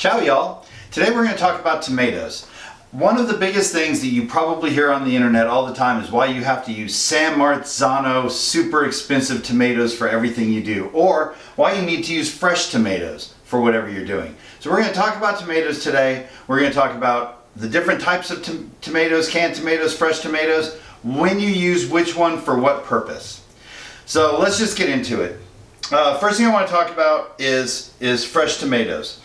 Ciao y'all! Today we're going to talk about tomatoes. One of the biggest things that you probably hear on the internet all the time is why you have to use San Marzano super expensive tomatoes for everything you do, or why you need to use fresh tomatoes for whatever you're doing. So we're going to talk about tomatoes today. We're going to talk about the different types of tomatoes, canned tomatoes, fresh tomatoes, when you use which one for what purpose. So let's just get into it. First thing I want to talk about is fresh tomatoes.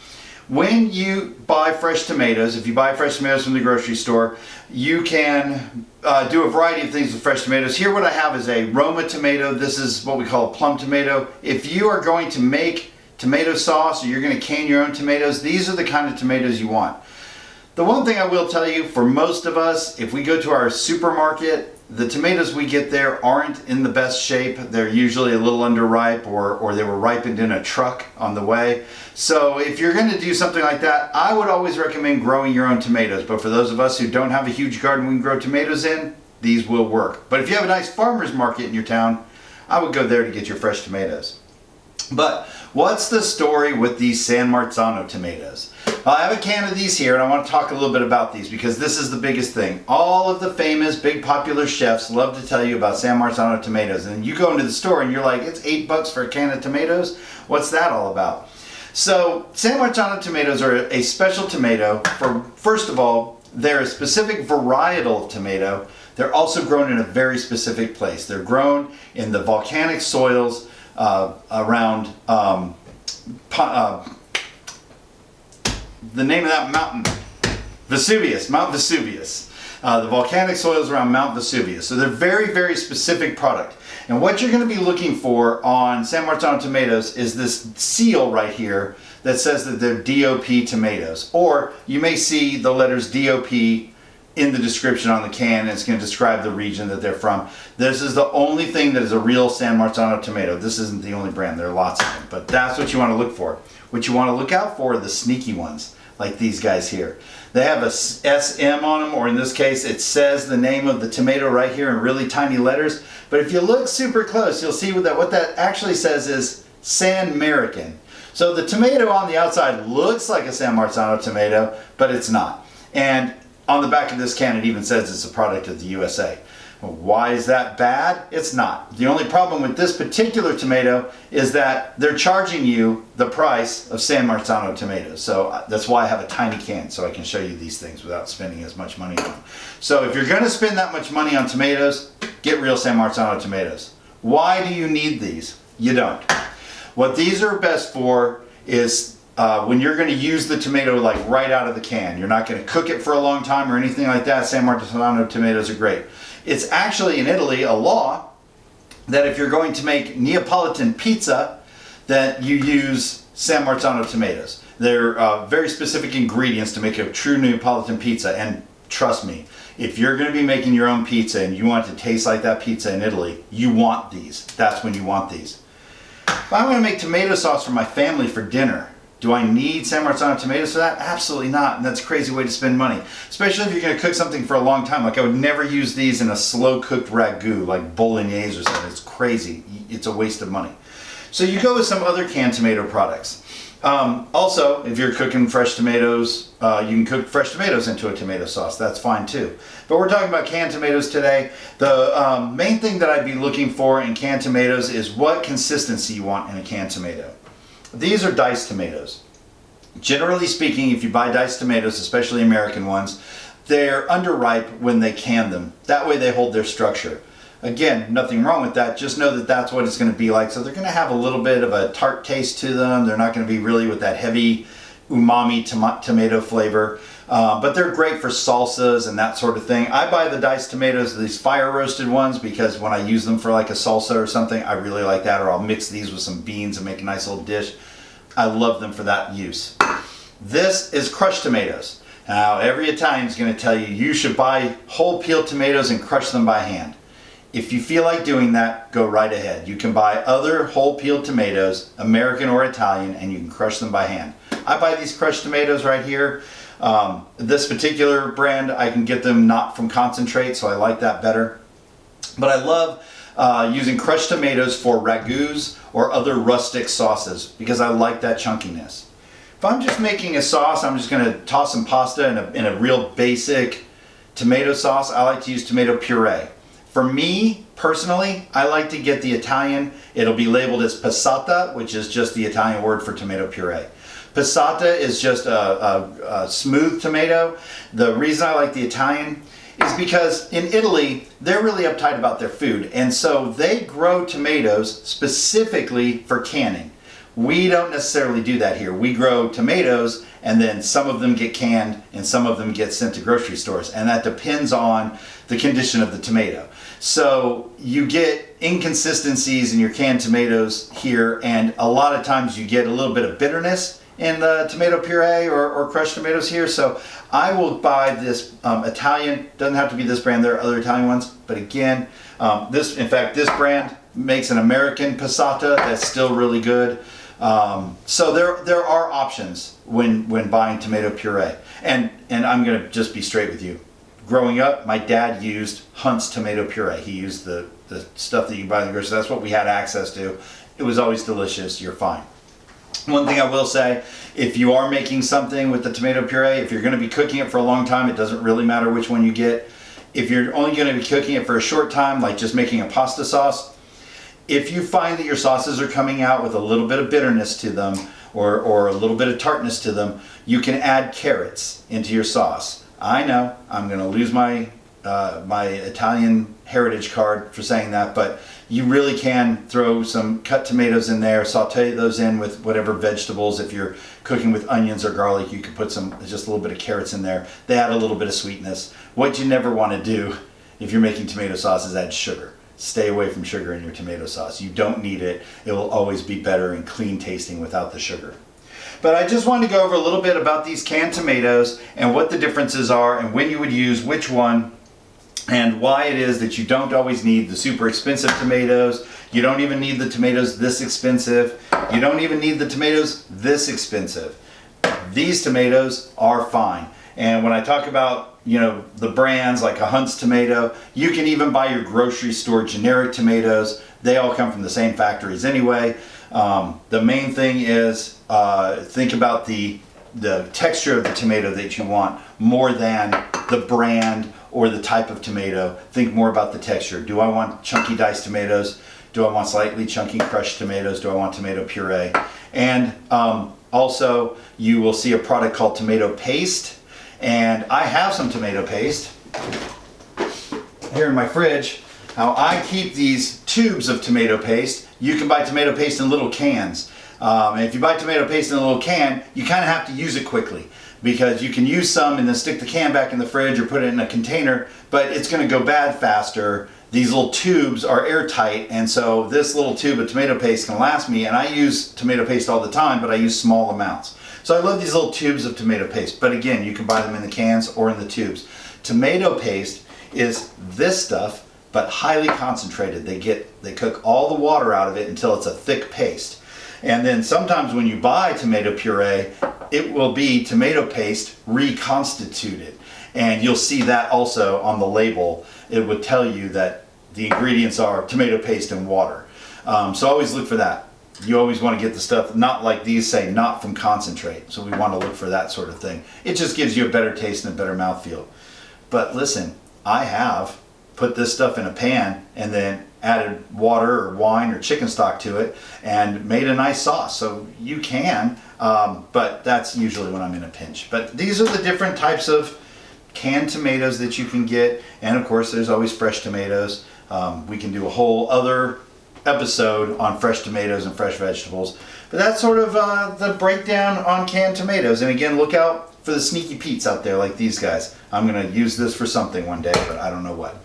When you buy fresh tomatoes, if you buy fresh tomatoes from the grocery store, you can do a variety of things with fresh tomatoes. Here what I have is a Roma tomato. This is what we call a plum tomato. If you are going to make tomato sauce or you're going to can your own tomatoes, these are the kind of tomatoes you want. The one thing I will tell you, for most of us, if we go to our supermarket, the tomatoes we get there aren't in the best shape. They're usually a little underripe or they were ripened in a truck on the way. So if you're going to do something like that, I would always recommend growing your own tomatoes. But for those of us who don't have a huge garden we can grow tomatoes in, these will work. But if you have a nice farmer's market in your town, I would go there to get your fresh tomatoes. But what's the story with these San Marzano tomatoes? I have a can of these here and I want to talk a little bit about these because this is the biggest thing. All of the famous big popular chefs love to tell you about San Marzano tomatoes, and you go into the store and you're like, it's $8 for a can of tomatoes? What's that all about? So San Marzano tomatoes are a special tomato. First of all, they're a specific varietal of tomato. They're also grown in a very specific place. They're grown in the volcanic soils around the name of that mountain, Vesuvius, Mount Vesuvius. The volcanic soils around Mount Vesuvius. So they're very, very specific product. And what you're going to be looking for on San Marzano tomatoes is this seal right here that says that they're DOP tomatoes. Or you may see the letters DOP in the description on the can, and it's going to describe the region that they're from. This is the only thing that is a real San Marzano tomato. This isn't the only brand. There are lots of them, but that's what you want to look for. What you want to look out for are the sneaky ones, like these guys here. They have a SM on them, or in this case it says the name of the tomato right here in really tiny letters. But if you look super close, you'll see what that actually says is San American. So the tomato on the outside looks like a San Marzano tomato, but it's not. And on the back of this can it even says it's a product of the USA. Well, why is that bad? It's not. The only problem with this particular tomato is that they're charging you the price of San Marzano tomatoes. So that's why I have a tiny can, so I can show you these things without spending as much money on them. So if you're going to spend that much money on tomatoes, get real San Marzano tomatoes. Why do you need these? You don't. What these are best for is when you're going to use the tomato like right out of the can. You're not going to cook it for a long time or anything like that. San Marzano tomatoes are great. It's actually in Italy a law that if you're going to make Neapolitan pizza, that you use San Marzano tomatoes. They're very specific ingredients to make a true Neapolitan pizza, and trust me, if you're going to be making your own pizza and you want it to taste like that pizza in Italy, you want these. That's when you want these. If I want to make tomato sauce for my family for dinner, do I need San Marzano tomatoes for that? Absolutely not, and that's a crazy way to spend money. Especially if you're going to cook something for a long time. Like I would never use these in a slow-cooked ragu, like bolognese or something. It's crazy. It's a waste of money. So you go with some other canned tomato products. Also, if you're cooking fresh tomatoes, you can cook fresh tomatoes into a tomato sauce. That's fine too. But we're talking about canned tomatoes today. The main thing that I'd be looking for in canned tomatoes is what consistency you want in a canned tomato. These are diced tomatoes. Generally speaking, if you buy diced tomatoes, especially American ones, they're underripe when they can them. That way they hold their structure. Again, nothing wrong with that. Just know that that's what it's going to be like. So they're going to have a little bit of a tart taste to them. They're not going to be really with that heavy umami tomato flavor. But they're great for salsas and that sort of thing. I buy the diced tomatoes, these fire roasted ones, because when I use them for like a salsa or something, I really like that. Or I'll mix these with some beans and make a nice little dish. I love them for that use. This is crushed tomatoes. Now every Italian is going to tell you you should buy whole peeled tomatoes and crush them by hand. If you feel like doing that, go right ahead. You can buy other whole peeled tomatoes, American or Italian, and you can crush them by hand. I buy these crushed tomatoes right here. This particular brand, I can get them not from concentrate, so I like that better. But I love using crushed tomatoes for ragùs or other rustic sauces because I like that chunkiness. If I'm just making a sauce, I'm just going to toss some pasta in a real basic tomato sauce. I like to use tomato puree. For me, personally, I like to get the Italian. It'll be labeled as passata, which is just the Italian word for tomato puree. Passata is just a smooth tomato. The reason I like the Italian is because in Italy, they're really uptight about their food. And so they grow tomatoes specifically for canning. We don't necessarily do that here. We grow tomatoes and then some of them get canned and some of them get sent to grocery stores. And that depends on the condition of the tomato. So you get inconsistencies in your canned tomatoes here, and a lot of times you get a little bit of bitterness in the tomato puree or crushed tomatoes here. So I will buy this Italian, doesn't have to be this brand, there are other Italian ones, but again, in fact, this brand makes an American passata that's still really good. So there are options when buying tomato puree. And I'm going to just be straight with you. Growing up, my dad used Hunt's tomato puree. He used the stuff that you can buy in the grocery. That's what we had access to. It was always delicious. You're fine. One thing I will say, if you are making something with the tomato puree, if you're going to be cooking it for a long time, it doesn't really matter which one you get. If you're only going to be cooking it for a short time, like just making a pasta sauce, if you find that your sauces are coming out with a little bit of bitterness to them or a little bit of tartness to them, you can add carrots into your sauce. I know I'm going to lose my Italian heritage card for saying that, but you really can throw some cut tomatoes in there, saute those in with whatever vegetables. If you're cooking with onions or garlic, you can put just a little bit of carrots in there. They add a little bit of sweetness. What you never want to do if you're making tomato sauce is add sugar. Stay away from sugar in your tomato sauce. You don't need it. It will always be better and clean tasting without the sugar. But I just wanted to go over a little bit about these canned tomatoes and what the differences are and when you would use which one and why it is that you don't always need the super expensive tomatoes. You don't even need the tomatoes this expensive. You don't even need the tomatoes this expensive. These tomatoes are fine. And when I talk about, the brands like a Hunt's tomato, you can even buy your grocery store generic tomatoes. They all come from the same factories anyway. The main thing is think about the texture of the tomato that you want more than the brand or the type of tomato. Think more about the texture. Do I want chunky diced tomatoes? Do I want slightly chunky crushed tomatoes? Do I want tomato puree? And also you will see a product called tomato paste. And I have some tomato paste here in my fridge. Now I keep these tubes of tomato paste. You can buy tomato paste in little cans. And if you buy tomato paste in a little can, you kind of have to use it quickly because you can use some and then stick the can back in the fridge or put it in a container, but it's going to go bad faster. These little tubes are airtight, and so this little tube of tomato paste can last me, and I use tomato paste all the time, but I use small amounts. So I love these little tubes of tomato paste, but again, you can buy them in the cans or in the tubes. Tomato paste is this stuff, but highly concentrated. They cook all the water out of it until it's a thick paste. And then sometimes when you buy tomato puree, it will be tomato paste reconstituted. And you'll see that also on the label. It would tell you that the ingredients are tomato paste and water. So always look for that. You always want to get the stuff, not like these say, not from concentrate. So we want to look for that sort of thing. It just gives you a better taste and a better mouthfeel. But listen, I have put this stuff in a pan and then added water or wine or chicken stock to it and made a nice sauce. So you can, but that's usually when I'm in a pinch. But these are the different types of canned tomatoes that you can get. And of course, there's always fresh tomatoes. We can do a whole other episode on fresh tomatoes and fresh vegetables. But that's sort of the breakdown on canned tomatoes. And again, look out for the sneaky Pete's out there like these guys. I'm going to use this for something one day, but I don't know what.